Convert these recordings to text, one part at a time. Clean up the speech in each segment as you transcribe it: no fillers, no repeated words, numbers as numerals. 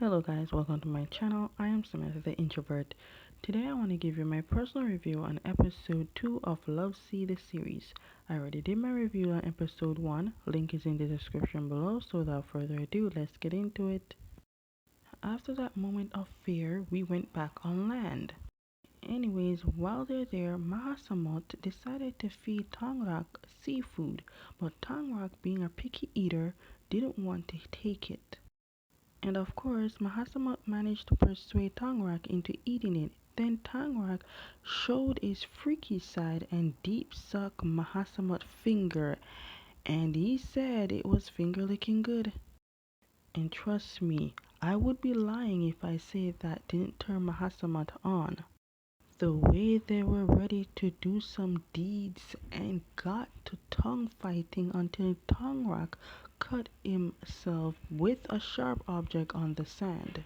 Hello guys, welcome to my channel. I am Samantha the Introvert. Today I want to give you my personal review on episode 2 of Love Sea the series. I already did my review on episode 1, link is in the description below, so without further ado, let's get into it. After that moment of fear, we went back on land. Anyways, while they're there, Mahasamot decided to feed Tangrak seafood, but Tangrak, being a picky eater, didn't want to take it. And of course, Mahasamut managed to persuade Tangrak into eating it. Then Tangrak showed his freaky side and deep sucked Mahasamut's finger, and he said it was finger licking good. And trust me, I would be lying if I said that didn't turn Mahasamut on. The way they were ready to do some deeds and got to tongue fighting until Tangrak cut himself with a sharp object on the sand.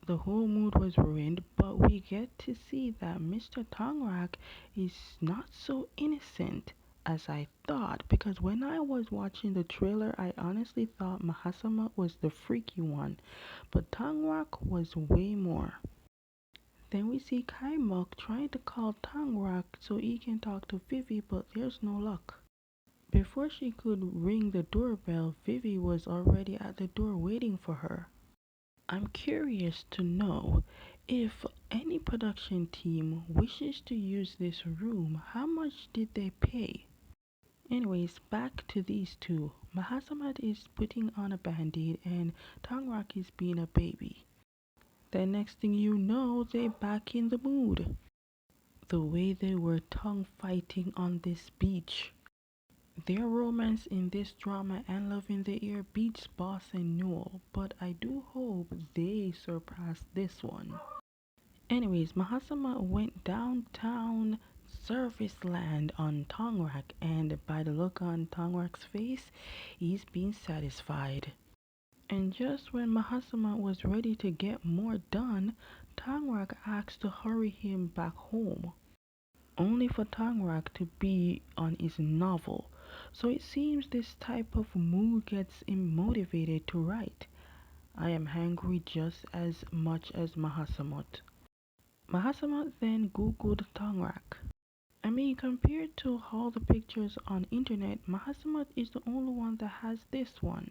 The whole mood was ruined, but we get to see that Mr. Tangrak is not so innocent as I thought, because when I was watching the trailer I honestly thought Mahasama was the freaky one, but Tangrak was way more. Then we see Kaimok trying to call Tangrak so he can talk to Vivi, but there's no luck. Before she could ring the doorbell, Vivi was already at the door waiting for her. I'm curious to know if any production team wishes to use this room, how much did they pay? Anyways, back to these two. Mahasamat is putting on a band-aid and Tangrak is being a baby. Then next thing you know, they're back in the mood. The way they were tongue fighting on this beach. Their romance in this drama and Love in the Air beats Boss and Newell, but I do hope they surpass this one. Anyways, Mahasama went downtown Service Land on Tangrak, and by the look on Tangrak's face, he's been satisfied. And just when Mahasama was ready to get more done, Tangrak asked to hurry him back home, only for Tangrak to be on his novel. So it seems this type of mood gets him motivated to write. I am hungry just as much as Mahasamut. Mahasamut then googled Tangrak. I mean, compared to all the pictures on internet, Mahasamut is the only one that has this one.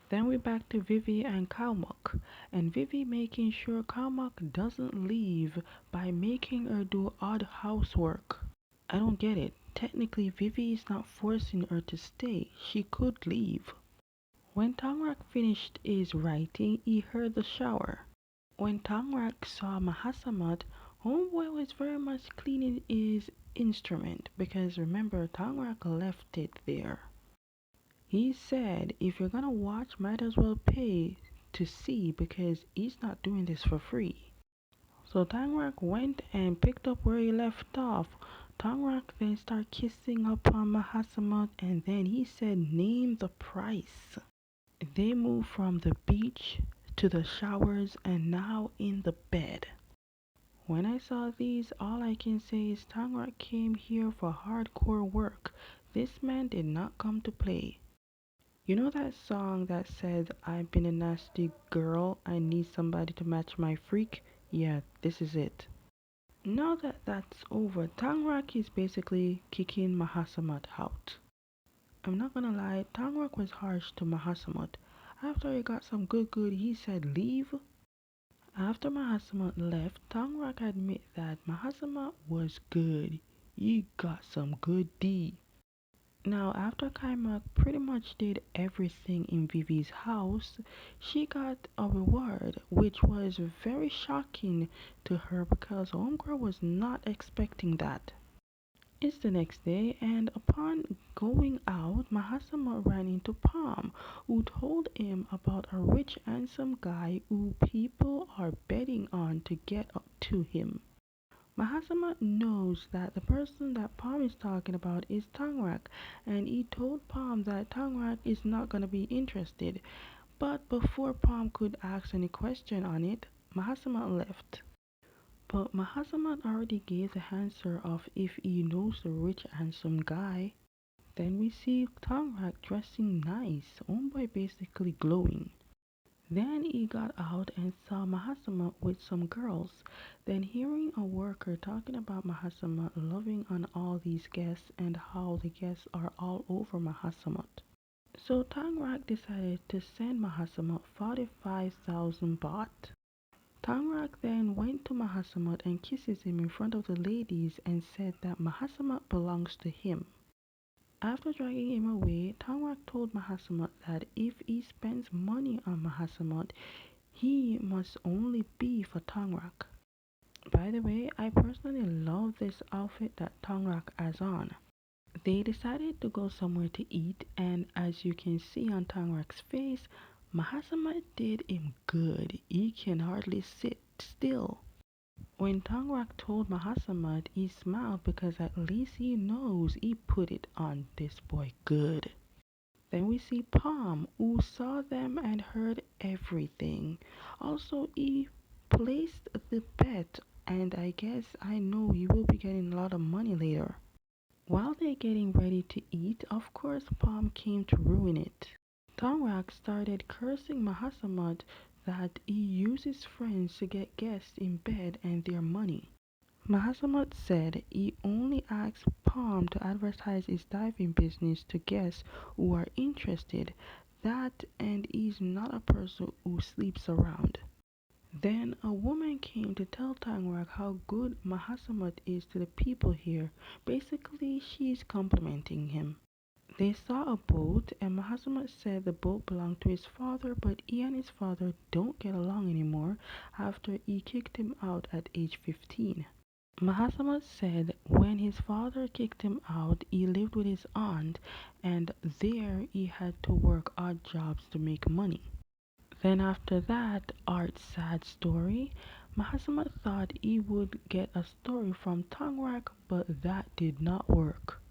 Then we're back to Vivi and Kalmuk, and Vivi making sure Kalmuk doesn't leave by making her do odd housework. I don't get it. Technically, Vivi is not forcing her to stay. She could leave. When Tangrak finished his writing, he heard the shower. When Tangrak saw Mahasamat, Homeboy was very much cleaning his instrument because remember, Tangrak left it there. He said, if you're gonna watch, might as well pay to see because he's not doing this for free. So Tangrak went and picked up where he left off. Tangrak then started kissing upon Mahasamat and then he said, name the price. They moved from the beach to the showers and now in the bed. When I saw these, all I can say is Tangrak came here for hardcore work. This man did not come to play. You know that song that said, I've been a nasty girl, I need somebody to match my freak? Yeah, this is it. Now that that's over, Tangrak is basically kicking Mahasamat out. I'm not gonna lie, Tangrak was harsh to Mahasamat. After he got some good, he said leave. After Mahasamat left, Tangrak admit that Mahasamat was good. He got some good D. Now, after Kaimak pretty much did everything in Vivi's house, she got a reward, which was very shocking to her because Homegirl was not expecting that. It's the next day, and upon going out, Mahasama ran into Palm, who told him about a rich, handsome guy who people are betting on to get up to him. Mahasama knows that the person that Palm is talking about is Tangrak, and he told Palm that Tangrak is not gonna be interested. But before Palm could ask any question on it, Mahasama left. But Mahasama already gave the answer of if he knows the rich handsome guy. Then we see Tangrak dressing nice, Homeboy basically glowing. Then he got out and saw Mahasama with some girls. Then hearing a worker talking about Mahasama loving on all these guests and how the guests are all over Mahasamat. So Tangrak decided to send Mahasamat 45,000 baht. Tangrak then went to Mahasamat and kisses him in front of the ladies and said that Mahasamat belongs to him. After dragging him away, Tangrak told Mahasamat that if he spends money on Mahasamat, he must only be for Tangrak. By the way, I personally love this outfit that Tangrak has on. They decided to go somewhere to eat, and as you can see on Tangrak's face, Mahasamat did him good. He can hardly sit still. When Tangrak told Mahasamat, he smiled because at least he knows he put it on this boy good. Then we see Palm, who saw them and heard everything. Also, he placed the bet, and I guess I know he will be getting a lot of money later. While they're getting ready to eat, of course, Palm came to ruin it. Tangrak started cursing Mahasamat that he uses friends to get guests in bed and their money. Mahasamat said he only asked Palm to advertise his diving business to guests who are interested, that and he's not a person who sleeps around. Then a woman came to tell Tangrak how good Mahasamat is to the people here. Basically, she's complimenting him. They saw a boat, and Mahasamat said the boat belonged to his father, but he and his father don't get along anymore after he kicked him out at age 15. Mahasamat said when his father kicked him out, he lived with his aunt, and there he had to work odd jobs to make money. Then after that sad story, Mahasamat thought he would get a story from Tangrak, but that did not work.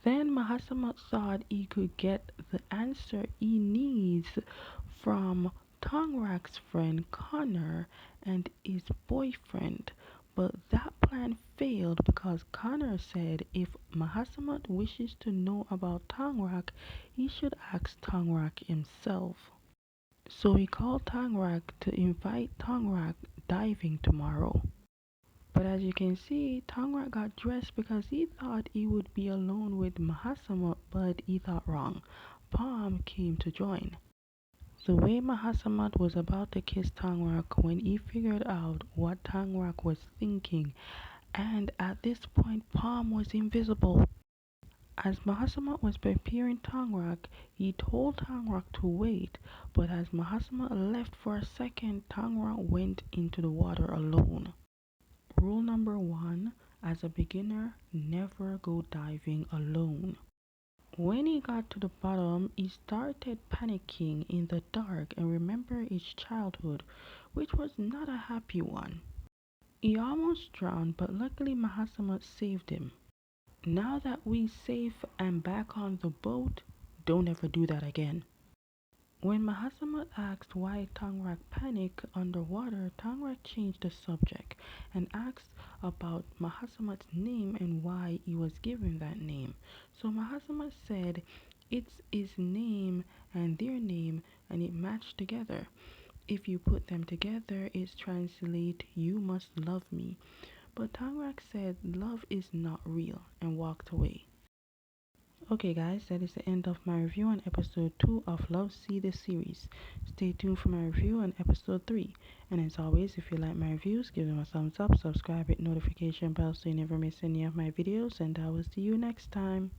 Then Mahasamat thought he could get the answer he needs from Tangrak's friend Connor and his boyfriend, but that plan failed because Connor said if Mahasamat wishes to know about Tangrak, he should ask Tangrak himself. So he called Tangrak to invite Tangrak diving tomorrow. But as you can see, Tangrak got dressed because he thought he would be alone with Mahasamat, but he thought wrong. Palm came to join. The way Mahasamat was about to kiss Tangrak when he figured out what Tangrak was thinking, and at this point Palm was invisible. As Mahasamat was preparing Tangrak, he told Tangrak to wait, but as Mahasamat left for a second, Tangrak went into the water alone. Rule number 1, as a beginner, never go diving alone. When he got to the bottom, he started panicking in the dark and remembered his childhood, which was not a happy one. He almost drowned, but luckily Mahasamat saved him. Now that we safe and back on the boat, don't ever do that again. When Mahasamat asked why Tangrak panicked underwater, Tangrak changed the subject and asked about Mahasamat's name and why he was given that name. So Mahasamat said it's his name and their name and it matched together. If you put them together, it translates you must love me. But Tangrak said love is not real and walked away. Okay guys, that is the end of my review on episode 2 of Love See the series. Stay tuned for my review on episode 3. And as always, if you like my reviews, give them a thumbs up, subscribe, hit notification bell so you never miss any of my videos, and I will see you next time.